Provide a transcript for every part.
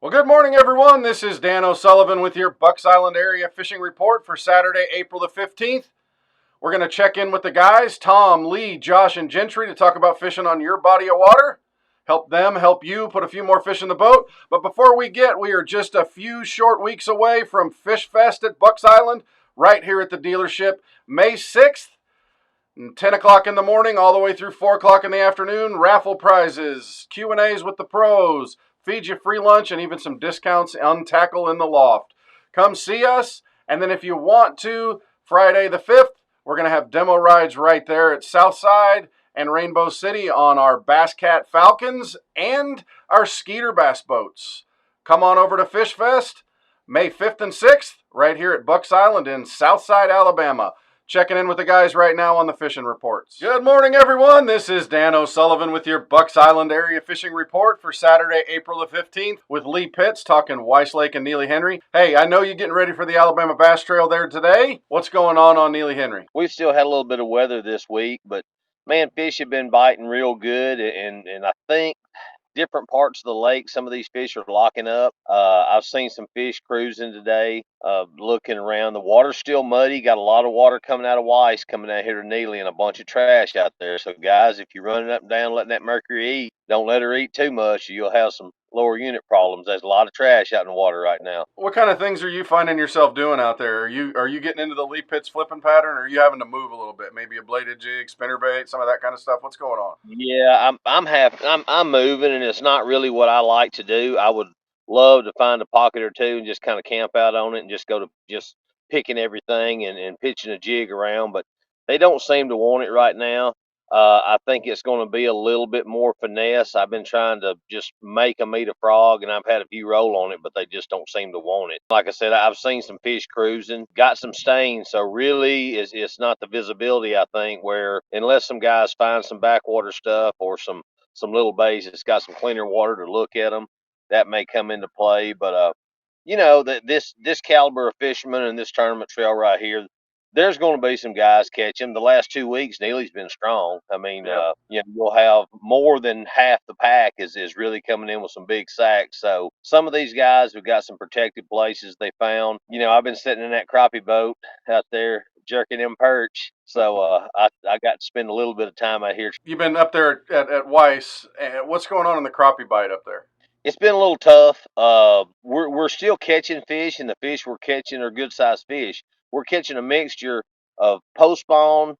Well, good morning, everyone. This is Dan O'Sullivan with your Bucks Island area fishing report for Saturday, April the 15th. We're going to check in with the guys, Tom, Lee, Josh, and Gentry, to talk about fishing on your body of water. Help them, help you put a few more fish in the boat. But before we are just a few short weeks away from Fish Fest at Bucks Island, right here at the dealership, May 6th. 10 o'clock in the morning all the way through 4 o'clock in the afternoon, raffle prizes, Q&As with the pros, feed you free lunch, and even some discounts on tackle in the loft. Come see us, and then if you want to, Friday the 5th, we're going to have demo rides right there at Southside and Rainbow City on our Bass Cat Falcons and our Skeeter Bass boats. Come on over to Fish Fest, May 5th and 6th, right here at Bucks Island in Southside, Alabama. Checking in with the guys right now on the fishing reports. Good morning, everyone. This is Dan O'Sullivan with your Bucks Island area fishing report for Saturday, April the 15th with Lee Pitts talking Weiss Lake and Neely Henry. Hey, I know you're getting ready for the Alabama Bass Trail there today. What's going on Neely Henry? We've still had a little bit of weather this week, but man, fish have been biting real good, and I think different parts of the lake, some of these fish are locking up. I've seen some fish cruising today, looking around. The water's still muddy. Got a lot of water coming out of Weiss, coming out here to Neely, and a bunch of trash out there. So, guys, if you're running up and down letting that Mercury eat, don't let her eat too much, or you'll have some lower unit problems. There's a lot of trash out in the water right now. What kind of things are you finding yourself doing out there? Are you getting into the Lee Pitts flipping pattern, or are you having to move a little bit? Maybe a bladed jig, spinnerbait, some of that kind of stuff. What's going on? Yeah, I'm moving, and it's not really what I like to do. I would love to find a pocket or two and just kind of camp out on it and just go to just picking everything and pitching a jig around, but they don't seem to want it right now. I think it's going to be a little bit more finesse. I've been trying to just make them eat a frog, and I've had a few roll on it, but they just don't seem to want it. Like I said, I've seen some fish cruising, got some stains, so really it's not the visibility, I think, where unless some guys find some backwater stuff or some little bays that's got some cleaner water to look at them, that may come into play. But this caliber of fisherman and this tournament trail right here, there's going to be some guys catch him. The last 2 weeks, Neely's been strong. I mean, you'll have more than half the pack is really coming in with some big sacks. So some of these guys have got some protected places they found. I've been sitting in that crappie boat out there jerking them perch. So I got to spend a little bit of time out here. You've been up there at Weiss. What's going on in the crappie bite up there? It's been a little tough. We're still catching fish, and the fish we're catching are good sized fish. We're catching a mixture of post spawn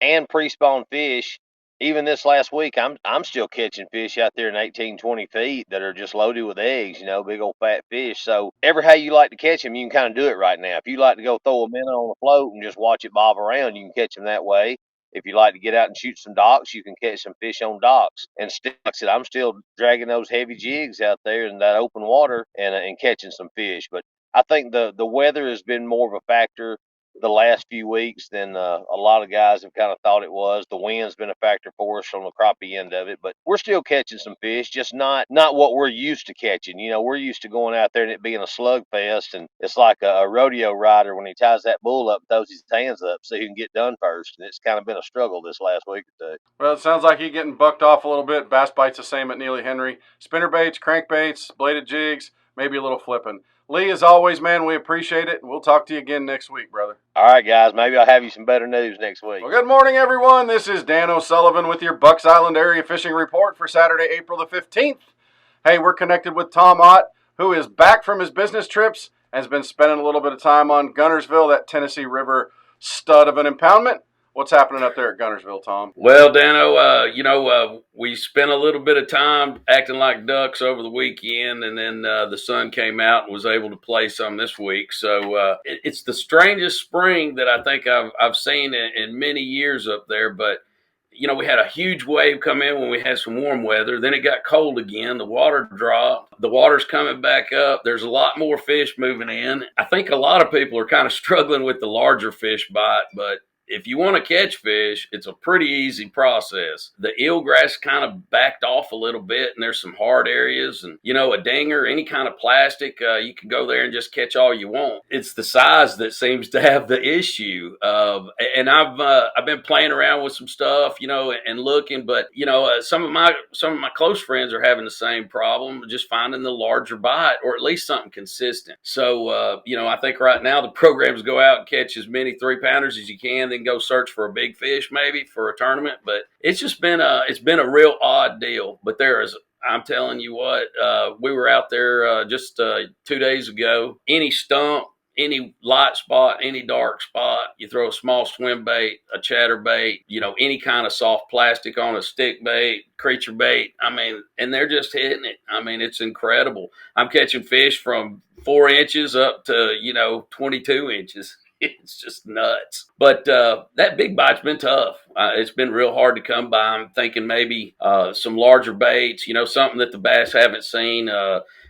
and pre spawn fish. Even this last week, I'm still catching fish out there in 18, 20 feet that are just loaded with eggs. Big old fat fish. So every how you like to catch them, you can kind of do it right now. If you like to go throw a minnow on the float and just watch it bob around, you can catch them that way. If you like to get out and shoot some docks, you can catch some fish on docks. And still, like I said, I'm still dragging those heavy jigs out there in that open water and catching some fish. But I think the weather has been more of a factor the last few weeks than a lot of guys have kind of thought it was. The wind's been a factor for us on the crappie end of it, but we're still catching some fish, just not what we're used to catching. We're used to going out there and it being a slugfest, and it's like a rodeo rider when he ties that bull up, throws his hands up so he can get done first, and it's kind of been a struggle this last week or two. Well, it sounds like you're getting bucked off a little bit. Bass bites the same at Neely Henry. Spinnerbaits, crankbaits, bladed jigs, maybe a little flipping. Lee, as always, man, we appreciate it. We'll talk to you again next week, brother. All right, guys. Maybe I'll have you some better news next week. Well, good morning, everyone. This is Dan O'Sullivan with your Bucks Island area fishing report for Saturday, April the 15th. Hey, we're connected with Tom Ott, who is back from his business trips and has been spending a little bit of time on Guntersville, that Tennessee River stud of an impoundment. What's happening up there at Guntersville, Tom? Well, Dano, we spent a little bit of time acting like ducks over the weekend, and then the sun came out and was able to play some this week. So it's the strangest spring that I think I've seen in many years up there. But, we had a huge wave come in when we had some warm weather. Then it got cold again. The water dropped. The water's coming back up. There's a lot more fish moving in. I think a lot of people are kind of struggling with the larger fish bite, but if you want to catch fish, it's a pretty easy process. The eelgrass kind of backed off a little bit, and there's some hard areas, and a dinger, any kind of plastic, you can go there and just catch all you want. It's the size that seems to have the issue. And I've been playing around with some stuff, and looking, but some of my close friends are having the same problem, just finding the larger bite or at least something consistent. So I think right now the programs go out and catch as many 3-pounders as you can, then go search for a big fish maybe for a tournament. But it's just been a real odd deal. But I'm telling you what, we were out there just 2 days ago. Any stump, any light spot, any dark spot, you throw a small swim bait, a chatterbait, any kind of soft plastic on a stick bait, creature bait. And they're just hitting it. It's incredible. I'm catching fish from 4 inches up to, 22 inches. It's just nuts. But that big bite's been tough. It's been real hard to come by. I'm thinking maybe some larger baits, something that the bass haven't seen.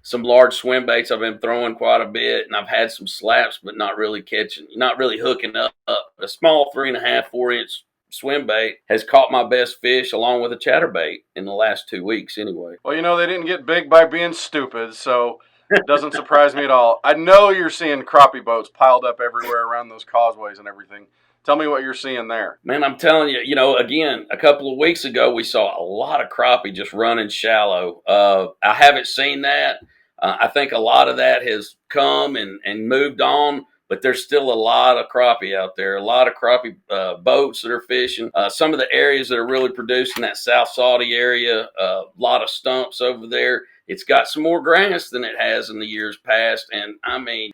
Some large swim baits I've been throwing quite a bit, and I've had some slaps, but not really hooking up. A small 3.5, 4-inch swim bait has caught my best fish along with a chatterbait in the last 2 weeks anyway. Well, they didn't get big by being stupid, so it doesn't surprise me at all. I know you're seeing crappie boats piled up everywhere around those causeways and everything. Tell me what you're seeing there. Man, I'm telling you, again, a couple of weeks ago, we saw a lot of crappie just running shallow. I haven't seen that. I think a lot of that has come and moved on, but there's still a lot of crappie out there, a lot of crappie boats that are fishing. Some of the areas that are really producing, that South Saudi area, a lot of stumps over there. It's got some more grass than it has in the years past. And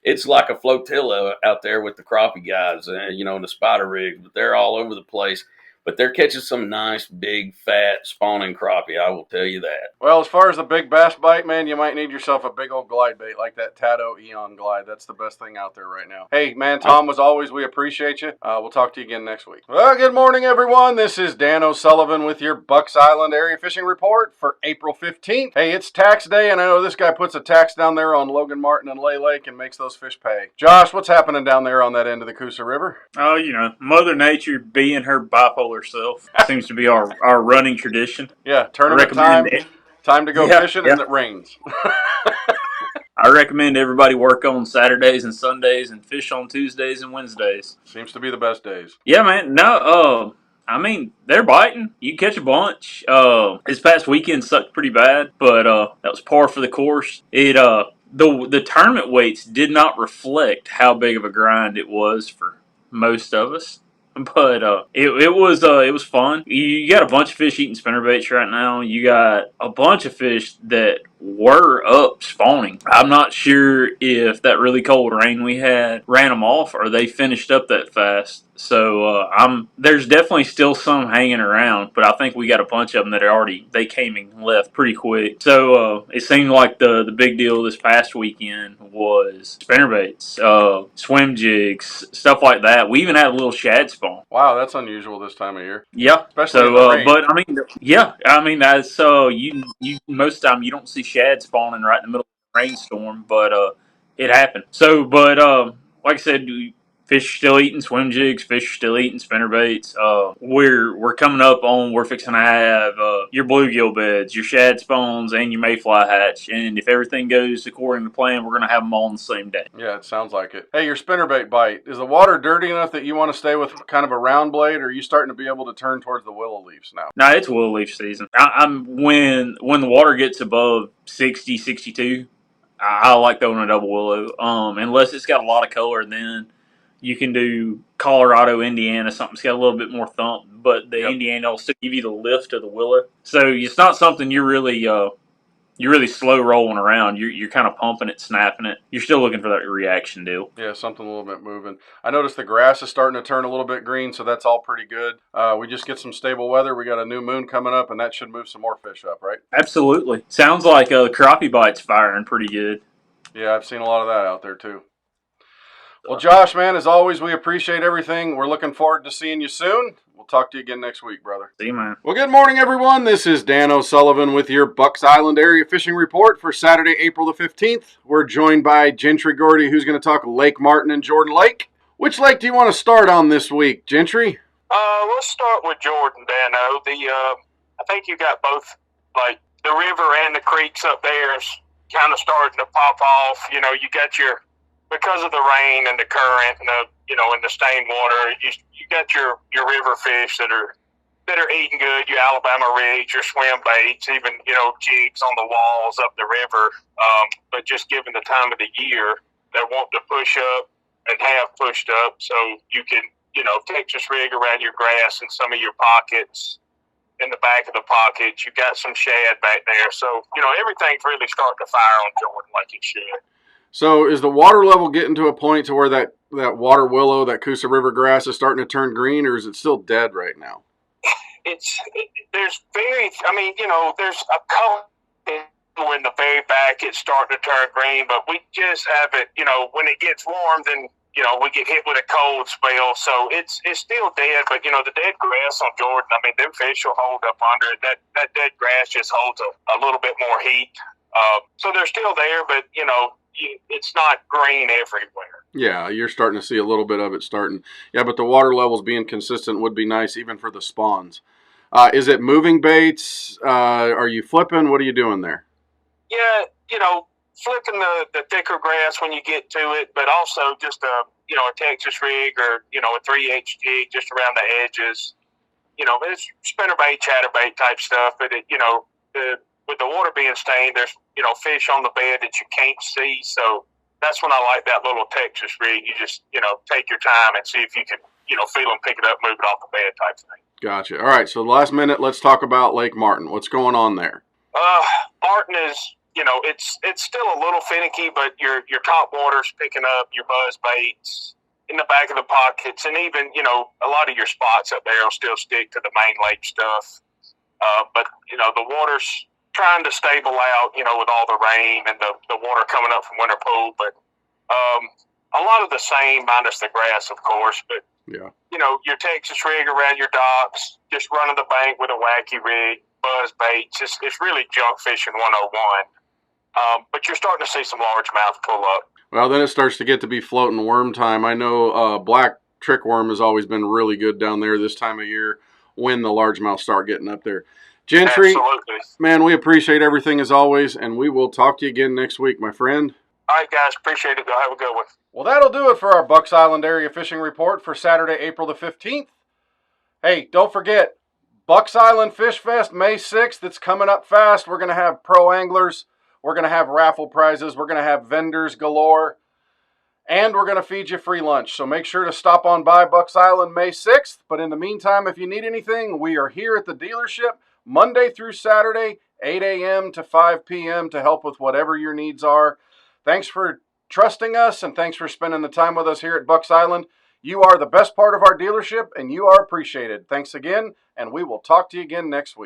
it's like a flotilla out there with the crappie guys, and the spider rigs, but they're all over the place. But they're catching some nice, big, fat, spawning crappie, I will tell you that. Well, as far as the big bass bite, man, you might need yourself a big old glide bait like that Tato Eon Glide. That's the best thing out there right now. Hey, man, Tom, as always, we appreciate you. We'll talk to you again next week. Well, good morning, everyone. This is Dan O'Sullivan with your Bucks Island Area Fishing Report for April 15th. Hey, it's tax day, and I know this guy puts a tax down there on Logan Martin and Lay Lake and makes those fish pay. Josh, what's happening down there on that end of the Coosa River? Oh, Mother Nature being her bipolar self seems to be our running tradition. Yeah, tournament time to go fishing, and it rains. I recommend everybody work on Saturdays and Sundays and fish on Tuesdays and Wednesdays. Seems to be the best days. Yeah, man. No, they're biting. You can catch a bunch. This past weekend sucked pretty bad, but that was par for the course. The tournament weights did not reflect how big of a grind it was for most of us. But it was fun. You got a bunch of fish eating spinnerbaits right now. You got a bunch of fish that were up spawning. I'm not sure if that really cold rain we had ran them off or they finished up that fast. So there's definitely still some hanging around, but I think we got a bunch of them that they came and left pretty quick. So it seemed like the big deal this past weekend was spinnerbaits, swim jigs, stuff like that. We even had a little shad spawn. Wow, that's unusual this time of year. Yeah, especially in the rain. But that's you most of the time you don't see shad spawning right in the middle of the rainstorm, but it happened. So, but like I said, fish are still eating swim jigs. Fish are still eating spinnerbaits. We're fixing to have your bluegill beds, your shad spawns, and your mayfly hatch. And if everything goes according to plan, we're going to have them all on the same day. Yeah, it sounds like it. Hey, your spinnerbait bite. Is the water dirty enough that you want to stay with kind of a round blade, or are you starting to be able to turn towards the willow leaves now? No, it's willow leaf season. When the water gets above 60, 62, I like throwing a double willow. Unless it's got a lot of color, then you can do Colorado, Indiana, something's got a little bit more thump, but the Indiana will still give you the lift of the willow. So it's not something you're really slow rolling around. You're kind of pumping it, snapping it. You're still looking for that reaction deal. Yeah, something a little bit moving. I noticed the grass is starting to turn a little bit green, so that's all pretty good. We just get some stable weather. We got a new moon coming up, and that should move some more fish up, right? Absolutely. Sounds like the crappie bite's firing pretty good. Yeah, I've seen a lot of that out there too. Well, Josh, man, as always, we appreciate everything. We're looking forward to seeing you soon. We'll talk to you again next week, brother. See you, man. Well, good morning, everyone. This is Dan O'Sullivan with your Bucks Island Area Fishing Report for Saturday, April the 15th. We're joined by Gentry Gordy, who's going to talk Lake Martin and Jordan Lake. Which lake do you want to start on this week, Gentry? Let's start with Jordan, Dano. I think you got both, like the river and the creeks up there is kind of starting to pop off. You know, you got because of the rain and the current and and the stained water, you got your river fish that are eating good. Your Alabama rigs, your swim baits, even jigs on the walls up the river. But just given the time of the year, they're wanting to push up and have pushed up, so you can Texas rig around your grass and some of your pockets. In the back of the pockets, you got some shad back there, so everything's really starting to fire on Jordan like it should. So is the water level getting to a point to where that water willow, that Coosa River grass is starting to turn green, or is it still dead right now? There's a color in the very back. It's starting to turn green, but we just haven't, when it gets warm, then we get hit with a cold spell, so it's still dead. But the dead grass on Jordan, I mean, them fish will hold up under it. That dead grass just holds a little bit more heat. So they're still there, but it's not green everywhere. Yeah, you're starting to see a little bit of it starting. Yeah, but the water levels being consistent would be nice, even for the spawns. Is it moving baits? Are you flipping? What are you doing there? Yeah, flipping the thicker grass when you get to it, but also just a Texas rig or a 3H jig just around the edges. It's spinnerbait, chatterbait type stuff, but with the water being stained, there's fish on the bed that you can't see, so that's when I like that little Texas rig. You just take your time and see if you can feel them, pick it up, move it off the bed type thing. Gotcha. All right, so the last minute, let's talk about Lake Martin. What's going on there? Martin is it's still a little finicky, but your top water's picking up your buzz baits in the back of the pockets, and even a lot of your spots up there will still stick to the main lake stuff. But the water's trying to stable out, with all the rain and the water coming up from Winter Pool. But a lot of the same, minus the grass, of course. But yeah, your Texas rig around your docks, just running the bank with a wacky rig, buzz baits. It's really junk fishing 101. But you're starting to see some largemouth pull up. Well, then it starts to get to be floating worm time. I know black trickworm has always been really good down there this time of year when the largemouth start getting up there. Gentry, absolutely. Man, we appreciate everything as always, and we will talk to you again next week, my friend. All right, guys. Appreciate it. Have a good one. Well, that'll do it for our Bucks Island Area Fishing Report for Saturday, April the 15th. Hey, don't forget, Bucks Island Fish Fest, May 6th. It's coming up fast. We're going to have pro anglers. We're going to have raffle prizes. We're going to have vendors galore. And we're going to feed you free lunch. So make sure to stop on by Bucks Island May 6th. But in the meantime, if you need anything, we are here at the dealership Monday through Saturday, 8 a.m. to 5 p.m. to help with whatever your needs are. Thanks for trusting us, and thanks for spending the time with us here at Bucks Island. You are the best part of our dealership, and you are appreciated. Thanks again, and we will talk to you again next week.